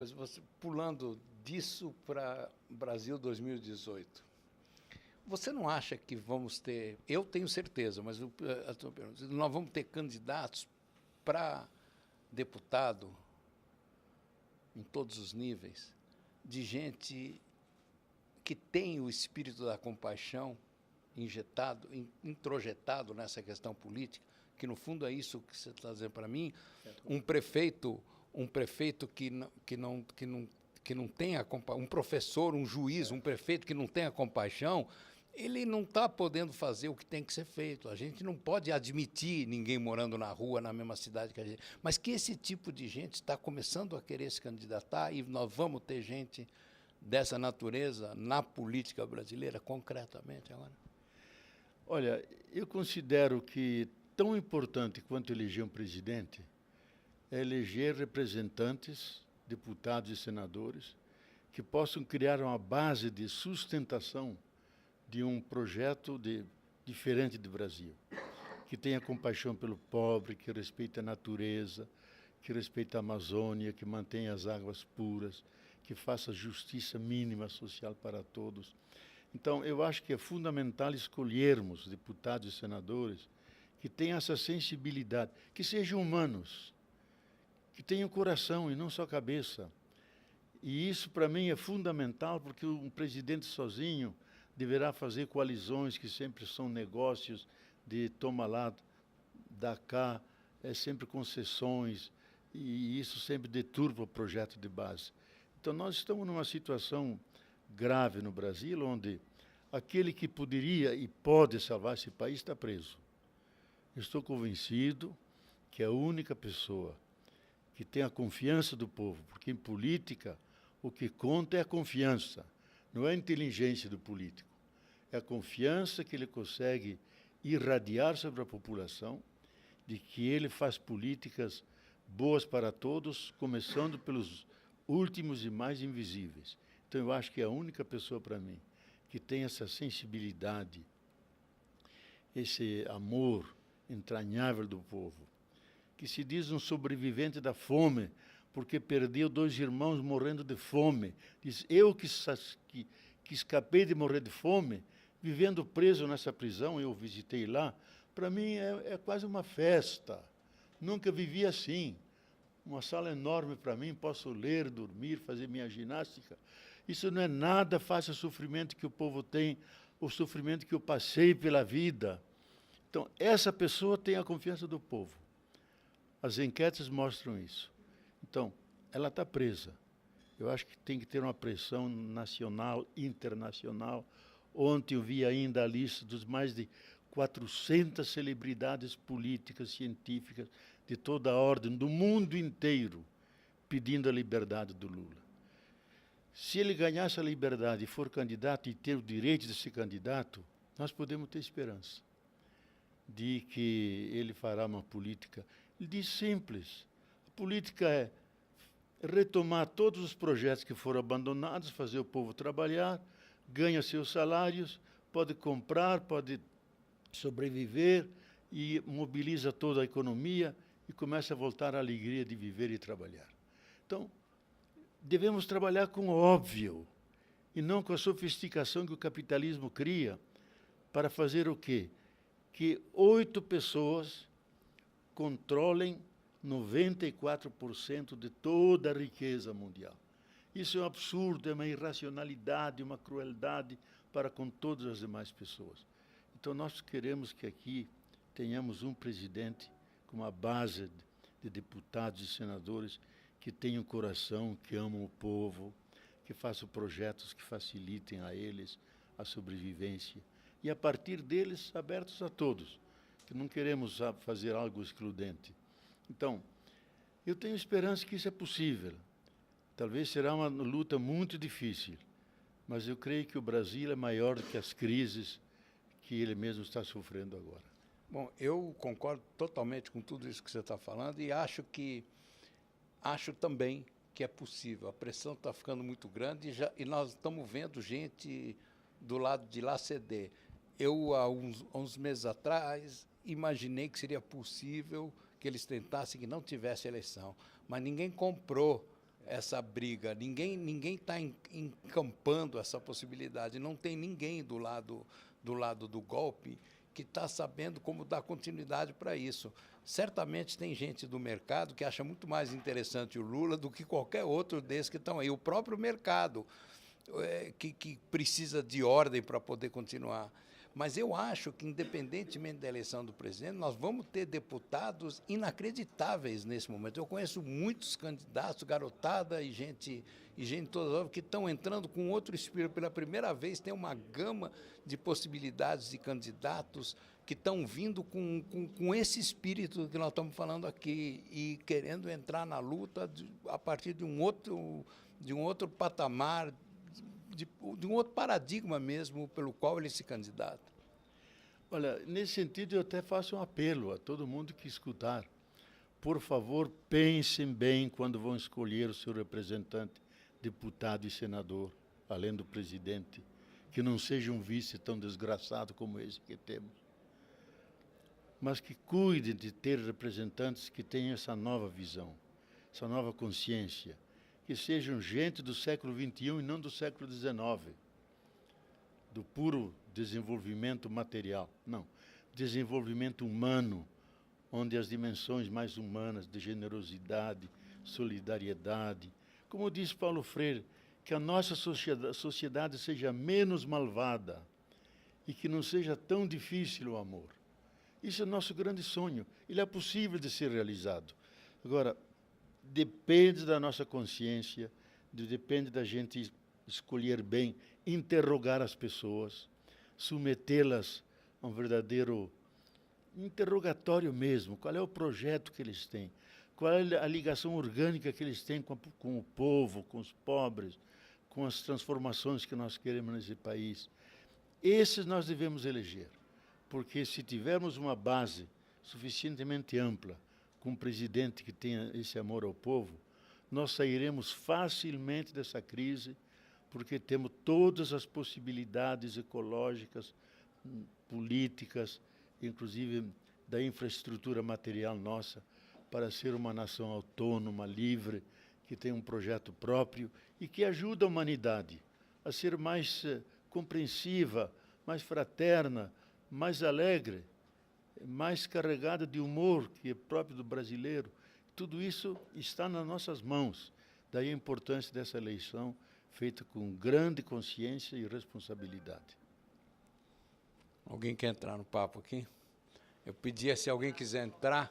Mas você, pulando disso para Brasil 2018, você não acha que vamos ter, eu tenho certeza, mas a tua pergunta, nós vamos ter candidatos para deputado em todos os níveis, de gente que tem o espírito da compaixão injetado, introjetado nessa questão política, que no fundo é isso que você está dizendo para mim, um prefeito que não tenha um professor, um juiz, um prefeito que não tenha compaixão, ele não está podendo fazer o que tem que ser feito. A gente não pode admitir ninguém morando na rua, na mesma cidade que a gente. Mas que esse tipo de gente está começando a querer se candidatar e nós vamos ter gente dessa natureza na política brasileira, concretamente agora? Olha, eu considero que tão importante quanto eleger um presidente é eleger representantes, deputados e senadores que possam criar uma base de sustentação de um projeto diferente do Brasil, que tenha compaixão pelo pobre, que respeite a natureza, que respeite a Amazônia, que mantenha as águas puras, que faça justiça mínima social para todos. Então, eu acho que é fundamental escolhermos deputados e senadores que tenham essa sensibilidade, que sejam humanos, que tenham coração e não só cabeça. E isso, para mim, é fundamental, porque um presidente sozinho deverá fazer coalizões que sempre são negócios de toma lá, dá cá, é sempre concessões, e isso sempre deturpa o projeto de base. Então, nós estamos numa situação grave no Brasil, onde aquele que poderia e pode salvar esse país está preso. Eu estou convencido que a única pessoa que tem a confiança do povo, porque em política o que conta é a confiança, não é a inteligência do político. É a confiança que ele consegue irradiar sobre a população, de que ele faz políticas boas para todos, começando pelos últimos e mais invisíveis. Então, eu acho que é a única pessoa, para mim, que tem essa sensibilidade, esse amor entranhável do povo, que se diz um sobrevivente da fome, porque perdeu 2 irmãos morrendo de fome. Diz, eu que escapei de morrer de fome, vivendo preso nessa prisão, eu visitei lá, para mim é quase uma festa. Nunca vivi assim. Uma sala enorme para mim, posso ler, dormir, fazer minha ginástica. Isso não é nada face ao sofrimento que o povo tem, o sofrimento que eu passei pela vida. Então, essa pessoa tem a confiança do povo. As enquetes mostram isso. Então, ela está presa. Eu acho que tem que ter uma pressão nacional, internacional. Ontem eu vi ainda a lista dos mais de 400 celebridades políticas, científicas, de toda a ordem, do mundo inteiro, pedindo a liberdade do Lula. Se ele ganhar essa liberdade e for candidato e ter o direito de ser candidato, nós podemos ter esperança de que ele fará uma política. Ele diz simples. A política é retomar todos os projetos que foram abandonados, fazer o povo trabalhar, ganha seus salários, pode comprar, pode sobreviver e mobiliza toda a economia e começa a voltar à alegria de viver e trabalhar. Então, devemos trabalhar com o óbvio e não com a sofisticação que o capitalismo cria para fazer o quê? Que 8 pessoas controlem 94% de toda a riqueza mundial. Isso é um absurdo, é uma irracionalidade, uma crueldade para com todas as demais pessoas. Então, nós queremos que aqui tenhamos um presidente com uma base de deputados e senadores que tenham coração, que amam o povo, que façam projetos que facilitem a eles a sobrevivência. E, a partir deles, abertos a todos, que não queremos fazer algo excludente. Então, eu tenho esperança que isso é possível. Talvez será uma luta muito difícil, mas eu creio que o Brasil é maior do que as crises que ele mesmo está sofrendo agora. Bom, eu concordo totalmente com tudo isso que você está falando e acho também que é possível. A pressão está ficando muito grande e nós estamos vendo gente do lado de lá ceder. Eu, há uns meses atrás, imaginei que seria possível que eles tentassem que não tivesse eleição, mas ninguém comprou essa briga. Ninguém está encampando essa possibilidade. Não tem ninguém do lado do golpe que está sabendo como dar continuidade para isso. Certamente tem gente do mercado que acha muito mais interessante o Lula do que qualquer outro desses que estão aí. O próprio mercado, que precisa de ordem para poder continuar. Mas eu acho que, independentemente da eleição do presidente, nós vamos ter deputados inacreditáveis nesse momento. Eu conheço muitos candidatos, garotada e gente toda que estão entrando com outro espírito. Pela primeira vez, tem uma gama de possibilidades de candidatos que estão vindo com esse espírito que nós estamos falando aqui e querendo entrar na luta a partir de um outro patamar, de um outro paradigma mesmo pelo qual ele se candidata. Olha, nesse sentido, eu até faço um apelo a todo mundo que escutar. Por favor, pensem bem quando vão escolher o seu representante, deputado e senador, além do presidente, que não seja um vice tão desgraçado como esse que temos, mas que cuidem de ter representantes que tenham essa nova visão, essa nova consciência, que sejam gente do século XXI e não do século XIX, do puro desenvolvimento material. Não, desenvolvimento humano, onde as dimensões mais humanas de generosidade, solidariedade, como diz Paulo Freire, que a nossa sociedade seja menos malvada e que não seja tão difícil o amor. Isso é o nosso grande sonho. Ele é possível de ser realizado. Agora, depende da nossa consciência, depende da gente escolher bem, interrogar as pessoas, submetê-las a um verdadeiro interrogatório mesmo. Qual é o projeto que eles têm? Qual é a ligação orgânica que eles têm com o povo, com os pobres, com as transformações que nós queremos nesse país? Esses nós devemos eleger, porque se tivermos uma base suficientemente ampla, com um presidente que tenha esse amor ao povo, nós sairemos facilmente dessa crise, porque temos todas as possibilidades ecológicas, políticas, inclusive da infraestrutura material nossa, para ser uma nação autônoma, livre, que tem um projeto próprio e que ajuda a humanidade a ser mais compreensiva, mais fraterna, mais alegre, mais carregada de humor, que é próprio do brasileiro. Tudo isso está nas nossas mãos. Daí a importância dessa eleição, feita com grande consciência e responsabilidade. Alguém quer entrar no papo aqui? Eu pedia, se alguém quiser entrar.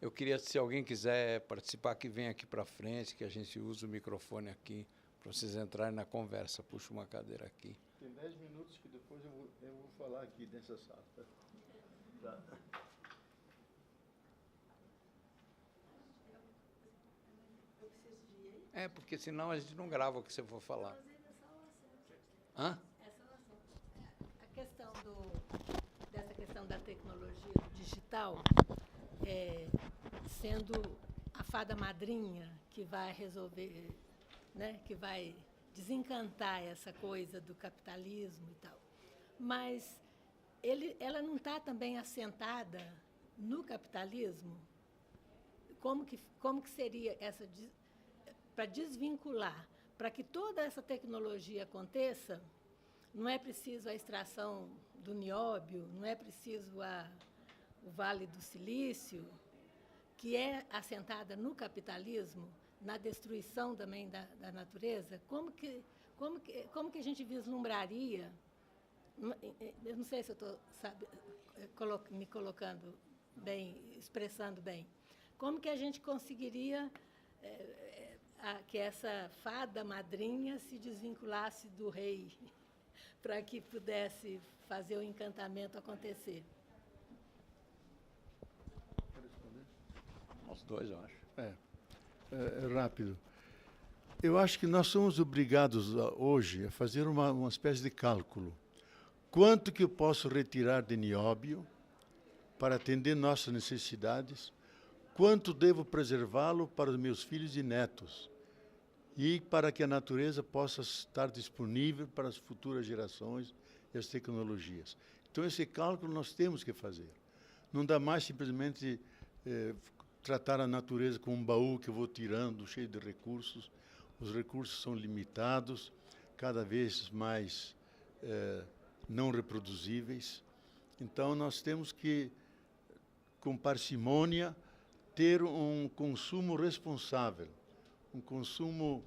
Eu queria, se alguém quiser participar, que venha aqui para frente, que a gente usa o microfone aqui, para vocês entrarem na conversa. Puxa uma cadeira aqui. Tem 10 minutos que depois eu vou falar aqui nessa sala. Tá. Porque senão a gente não grava o que você for falar. Hã? A questão dessa questão da tecnologia digital, sendo a fada madrinha que vai resolver, né, que vai desencantar essa coisa do capitalismo e tal. Mas ela não está também assentada no capitalismo? Como que seria essa, para desvincular, para que toda essa tecnologia aconteça? Não é preciso a extração do nióbio, não é preciso o Vale do Silício, que é assentada no capitalismo, na destruição também da natureza. Como que a gente vislumbraria? Eu não sei se eu estou me colocando bem, expressando bem. Como que a gente conseguiria que essa fada madrinha se desvinculasse do rei para que pudesse fazer o encantamento acontecer? Os dois, eu acho. É rápido. Eu acho que nós somos obrigados hoje a fazer uma espécie de cálculo. Quanto que eu posso retirar de nióbio para atender nossas necessidades? Quanto devo preservá-lo para os meus filhos e netos? E para que a natureza possa estar disponível para as futuras gerações e as tecnologias. Então, esse cálculo nós temos que fazer. Não dá mais simplesmente tratar a natureza como um baú que eu vou tirando, cheio de recursos. Os recursos são limitados, cada vez mais não reproduzíveis. Então, nós temos que, com parcimônia, ter um consumo responsável, um consumo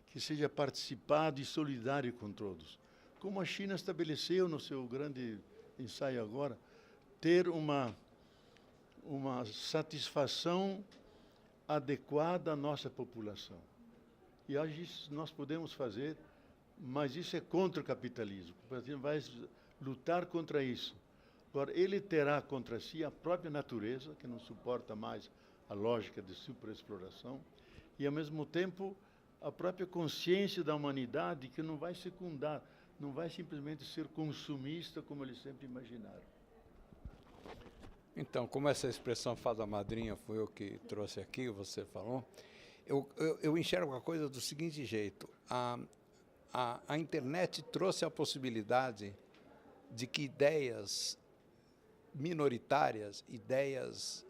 que seja participado e solidário com todos. Como a China estabeleceu no seu grande ensaio agora, ter uma satisfação adequada à nossa população. E hoje isso nós podemos fazer, mas isso é contra o capitalismo. O capitalismo vai lutar contra isso. Agora, ele terá contra si a própria natureza, que não suporta mais a lógica de superexploração, e, ao mesmo tempo, a própria consciência da humanidade, que não vai secundar, não vai simplesmente ser consumista, como eles sempre imaginaram. Então, como essa expressão fada madrinha foi eu que trouxe aqui, você falou, eu enxergo a coisa do seguinte jeito. A internet trouxe a possibilidade de que ideias minoritárias, ideias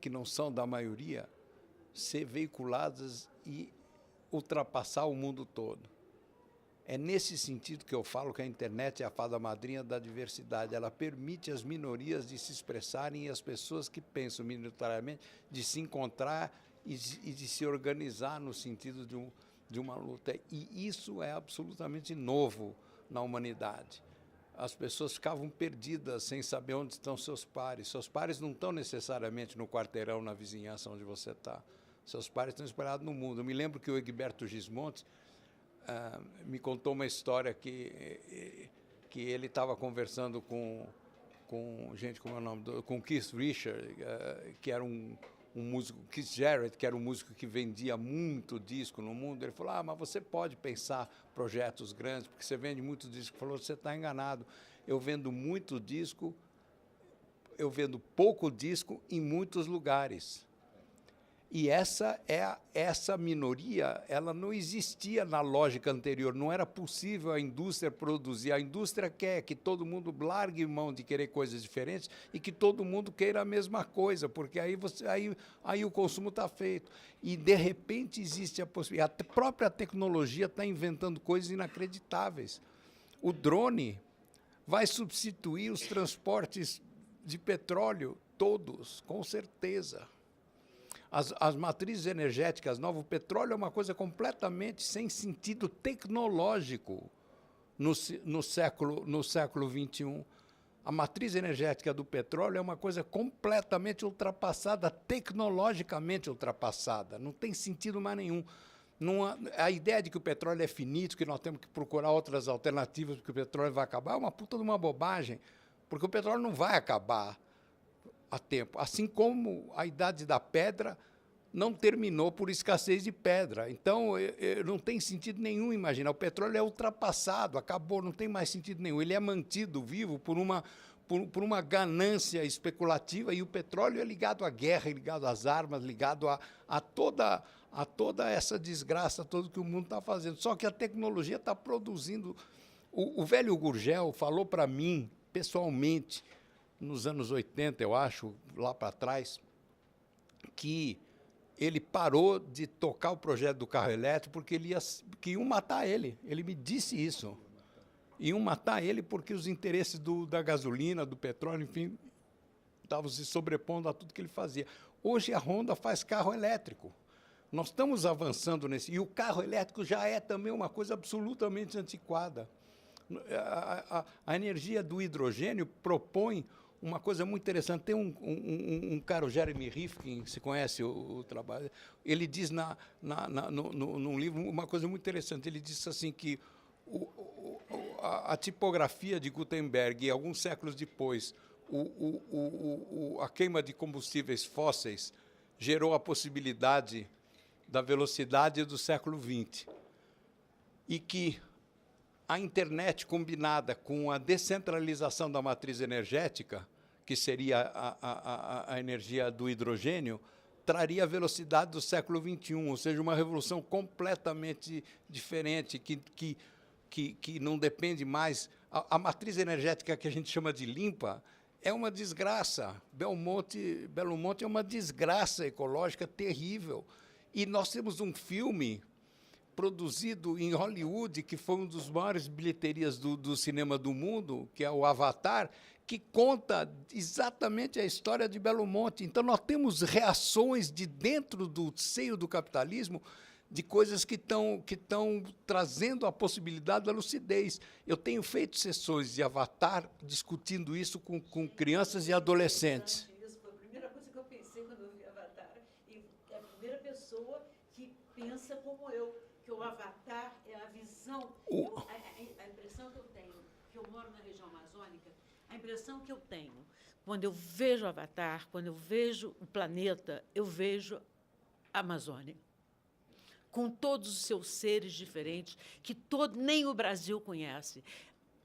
que não são da maioria, ser veiculadas e ultrapassar o mundo todo. É nesse sentido que eu falo que a internet é a fada madrinha da diversidade. Ela permite às minorias de se expressarem e as pessoas que pensam minoritariamente de se encontrar e de se organizar no sentido de uma luta. E isso é absolutamente novo na humanidade. As pessoas ficavam perdidas sem saber onde estão seus pares. Seus pares não estão necessariamente no quarteirão, na vizinhança onde você está. Seus pares estão espalhados no mundo. Eu me lembro que o Egberto Gismonti me contou uma história que ele estava conversando com gente, como é o nome? Com Keith Richards, que era um músico, Keith Jarrett, que era um músico que vendia muito disco no mundo. Ele falou, mas você pode pensar projetos grandes, porque você vende muito disco. Ele falou, você está enganado. Eu vendo muito disco, eu vendo pouco disco em muitos lugares. E essa minoria, ela não existia na lógica anterior, não era possível a indústria produzir. A indústria quer que todo mundo largue mão de querer coisas diferentes e que todo mundo queira a mesma coisa, porque aí o consumo está feito. E, de repente, existe a possibilidade. A própria tecnologia está inventando coisas inacreditáveis. O drone vai substituir os transportes de petróleo todos, com certeza. As matrizes energéticas novas, o petróleo é uma coisa completamente sem sentido tecnológico no século XXI. A matriz energética do petróleo é uma coisa completamente ultrapassada, tecnologicamente ultrapassada. Não tem sentido mais nenhum. A ideia de que o petróleo é finito, que nós temos que procurar outras alternativas porque o petróleo vai acabar, é uma puta de uma bobagem, porque o petróleo não vai acabar a tempo, assim como a idade da pedra não terminou por escassez de pedra. Então, não tem sentido nenhum imaginar. O petróleo é ultrapassado, acabou, não tem mais sentido nenhum. Ele é mantido vivo por uma ganância especulativa, e o petróleo é ligado à guerra, ligado às armas, ligado a toda essa desgraça toda que o mundo está fazendo. Só que a tecnologia está produzindo. O velho Gurgel falou para mim, pessoalmente, nos anos 80, eu acho, lá para trás, que ele parou de tocar o projeto do carro elétrico porque que iam matar ele. Ele me disse isso. Iam matar ele porque os interesses da gasolina, do petróleo, enfim, estavam se sobrepondo a tudo que ele fazia. Hoje a Honda faz carro elétrico. Nós estamos avançando nesse. E o carro elétrico já é também uma coisa absolutamente antiquada. A energia do hidrogênio propõe uma coisa muito interessante. Tem um cara, o Jeremy Rifkin, se conhece o trabalho, ele diz num livro uma coisa muito interessante. Ele disse assim que a tipografia de Gutenberg, e alguns séculos depois, a queima de combustíveis fósseis gerou a possibilidade da velocidade do século XX. E que a internet combinada com a descentralização da matriz energética, que seria a energia do hidrogênio, traria a velocidade do século XXI, ou seja, uma revolução completamente diferente, que não depende mais. A matriz energética que a gente chama de limpa, é uma desgraça. Belo Monte é uma desgraça ecológica terrível. E nós temos um filme produzido em Hollywood, que foi um dos maiores bilheterias do cinema do mundo, que é o Avatar, que conta exatamente a história de Belo Monte. Então, nós temos reações de dentro do seio do capitalismo de coisas que estão trazendo a possibilidade da lucidez. Eu tenho feito sessões de Avatar discutindo isso com crianças e adolescentes. Isso foi a primeira coisa que eu pensei quando eu vi Avatar. E é a primeira pessoa que pensa como eu, que o Avatar é a visão. A impressão que eu tenho, que eu moro na região amazônica, a impressão que eu tenho, quando eu vejo o Avatar, quando eu vejo o planeta, eu vejo a Amazônia, com todos os seus seres diferentes, que nem o Brasil conhece.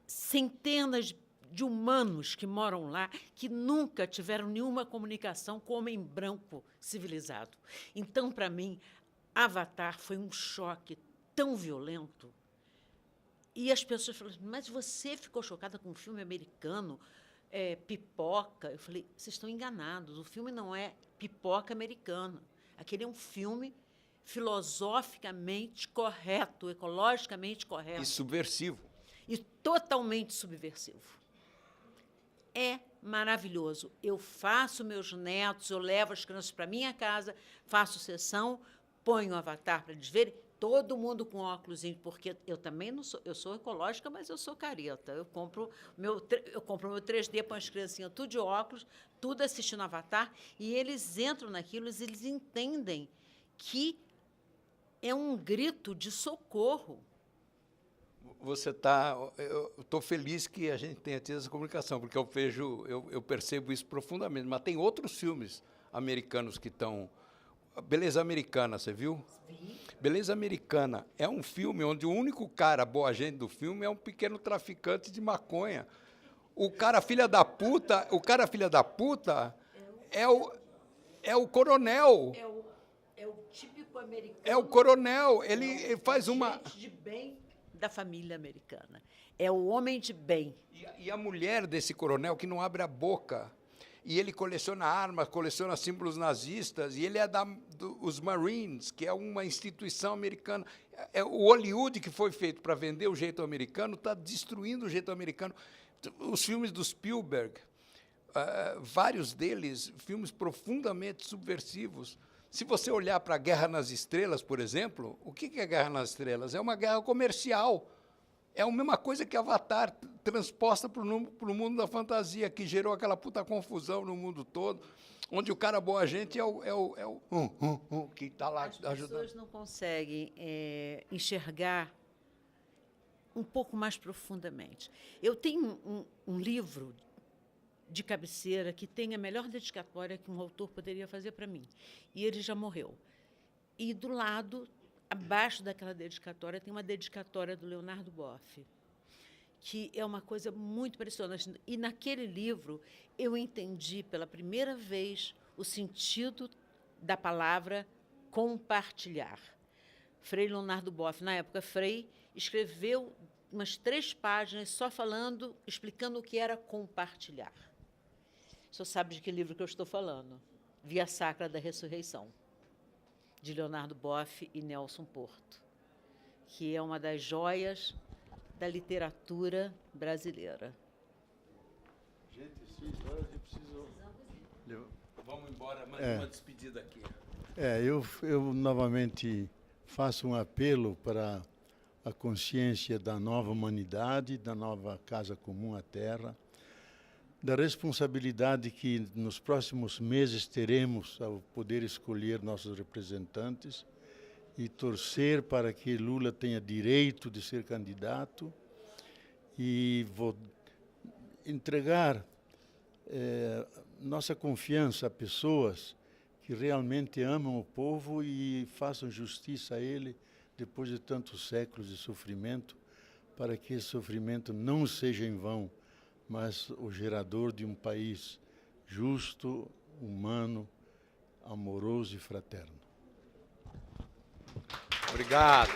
Centenas de humanos que moram lá, que nunca tiveram nenhuma comunicação com o homem branco civilizado. Então, para mim, Avatar foi um choque tão violento. E as pessoas falaram, mas você ficou chocada com um filme americano, Pipoca? Eu falei, vocês estão enganados, o filme não é Pipoca americana. Aquele é um filme filosoficamente correto, ecologicamente correto. E subversivo. E totalmente subversivo. É maravilhoso. Eu faço meus netos, eu levo as crianças para minha casa, faço sessão, ponho o Avatar para eles verem, todo mundo com óculos, porque eu também não sou, eu sou ecológica, mas eu sou careta. Eu compro meu 3D, põe as criancinhas tudo de óculos, tudo assistindo Avatar, e eles entram naquilo, eles entendem que é um grito de socorro. Você está... Eu estou feliz que a gente tenha tido essa comunicação, porque eu percebo isso profundamente. Mas tem outros filmes americanos que estão... Beleza Americana, você viu? Vi. Beleza Americana é um filme onde o único cara boa gente do filme é um pequeno traficante de maconha. O cara filha da puta é o coronel. É o típico americano. É o coronel. Ele faz uma... gente de bem da família americana. É o homem de bem. E a mulher desse coronel que não abre a boca. E ele coleciona armas, coleciona símbolos nazistas, e ele é dos Marines, que é uma instituição americana. O Hollywood, que foi feito para vender o jeito americano, está destruindo o jeito americano. Os filmes do Spielberg, vários deles, filmes profundamente subversivos. Se você olhar para a Guerra nas Estrelas, por exemplo, o que é a Guerra nas Estrelas? É uma guerra comercial. É a mesma coisa que Avatar, transposta para o mundo da fantasia, que gerou aquela puta confusão no mundo todo, onde o cara boa gente é o que está lá ajudando. As pessoas não conseguem enxergar um pouco mais profundamente. Eu tenho um livro de cabeceira que tem a melhor dedicatória que um autor poderia fazer para mim. E ele já morreu. E, do lado, abaixo daquela dedicatória, tem uma dedicatória do Leonardo Boff, que é uma coisa muito impressionante. E, naquele livro, eu entendi, pela primeira vez, o sentido da palavra compartilhar. Frei Leonardo Boff, na época, Frei, escreveu umas 3 páginas só explicando o que era compartilhar. O senhor sabe de que livro que eu estou falando? Via Sacra da Ressurreição, de Leonardo Boff e Nelson Porto, que é uma das joias da literatura brasileira. Gente, 6 horas eu preciso... Vamos embora, mais uma despedida aqui. Eu novamente faço um apelo para a consciência da nova humanidade, da nova casa comum, a Terra, da responsabilidade que nos próximos meses teremos ao poder escolher nossos representantes e torcer para que Lula tenha direito de ser candidato e vou entregar nossa confiança a pessoas que realmente amam o povo e façam justiça a ele depois de tantos séculos de sofrimento, para que esse sofrimento não seja em vão, mas o gerador de um país justo, humano, amoroso e fraterno. Obrigado.